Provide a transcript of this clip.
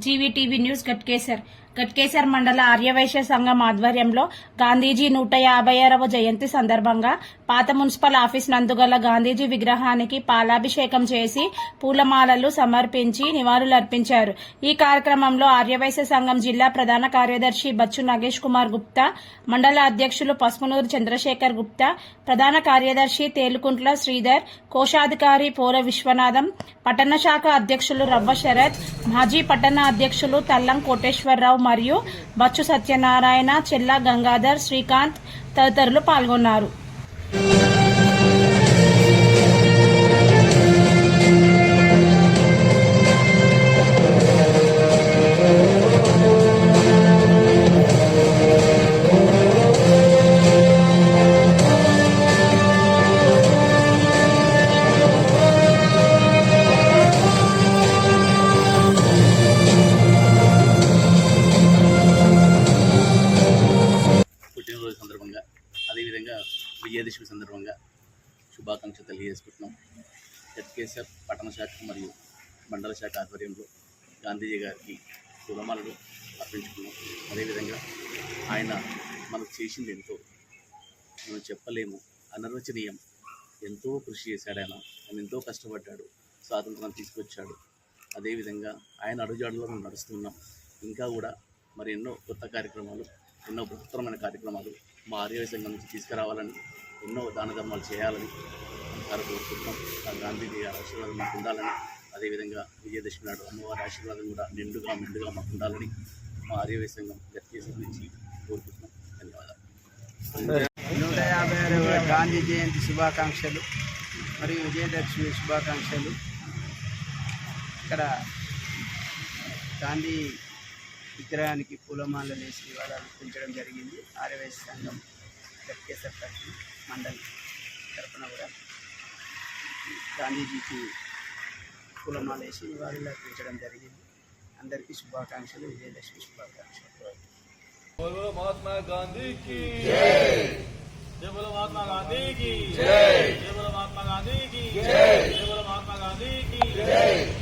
జీవీటీవీ news Ghatkesar మండల ఆర్యవైశ్య సంఘం ఆధ్వర్యంలో గాంధీజీ 156వ జయంతి సందర్భంగా పాత మున్సిపల్ ఆఫీస్ నందుగల గాంధీజీ విగ్రహానికి పాలాభిషేకం చేసి పూలమాలలు సమర్పించి నివాళులర్పించారు. ఈ కార్యక్రమంలో ఆర్యవైశ్య సంఘం జిల్లా ప్రధాన కార్యదర్శి బచ్చు నాగేష్ కుమార్ గుప్తా, మండల అధ్యక్షులు పసుపునూరు చంద్రశేఖర్ గుప్తా, ప్రధాన కార్యదర్శి తేలుకుంట్ల శ్రీధర్, కోశాధికారి పోల విశ్వనాథం, పట్టణ శాఖ అధ్యక్షులు రవ్వ శరత్, మాజీ పట్టణ అధ్యక్షులు తల్లం కోటేశ్వరరావు మరియు బచ్చు సత్యనారాయణ, చెల్లా గంగాధర్, శ్రీకాంత్ తదితరులు పాల్గొన్నారు. పుట్టినరోజు సందర్భంగా అదేవిధంగా విజయదశమి సందర్భంగా శుభాకాంక్షలు తెలియజేసుకుంటున్నాం. గట్కేసర్ పట్టణ శాఖ మరియు మండల శాఖ ఆధ్వర్యంలో గాంధీజీ గారికి పూలమాలలు అర్పించుకున్నాం. అదేవిధంగా ఆయన మనకు చేసింది ఎంతో మనం చెప్పలేము, అనిర్వచనీయం. ఎంతో కృషి చేశాడు ఆయన ఎంతో కష్టపడ్డాడు, స్వాతంత్రం తీసుకొచ్చాడు. అదేవిధంగా ఆయన అడుగుజాడలో మనం నడుస్తున్నాం. ఇంకా కూడా మరి ఎన్నో కొత్త కార్యక్రమాలు, ఎన్నో బృహత్తరమైన కార్యక్రమాలు మా ఆర్యవైశ్య సంఘం నుంచి తీసుకురావాలని, ఎన్నో దాన ధర్మాలు చేయాలని సార్ కోరుకుంటున్నాం. ఆ గాంధీజీ గారి ఆశీర్వాదం మాకు ఉండాలని, అదేవిధంగా విజయదశమి నాడు అమ్మవారి ఆశీర్వాదం కూడా మెండుగా మాకు ఉండాలని మా ఆర్యవైశ్య సంఘం గట్కేసర్ నుంచి కోరుకుంటున్నాం. ధన్యవాదాలు. 156వ గాంధీ జయంతి శుభాకాంక్షలు మరియు విజయదశమి శుభాకాంక్షలు. ఇక్కడ గాంధీ విగ్రహానికి పూలమాలలు వేసి నివాళులు అర్పించడం జరిగింది. ఆర్యవైశ్య సంఘం గట్కేసర్ తరఫున మండలి తరఫున కూడా గాంధీజీకి పూలమాల వేసి నివాళులు అర్పించడం జరిగింది. అందరికీ శుభాకాంక్షలు, విజయదశమి శుభాకాంక్షలు. महात्मा गांधी की जय, जय बोलो महात्मा गांधी की जय, जय बोलो महात्मा गांधी की जय, जय बोलो महात्मा गांधी की जय।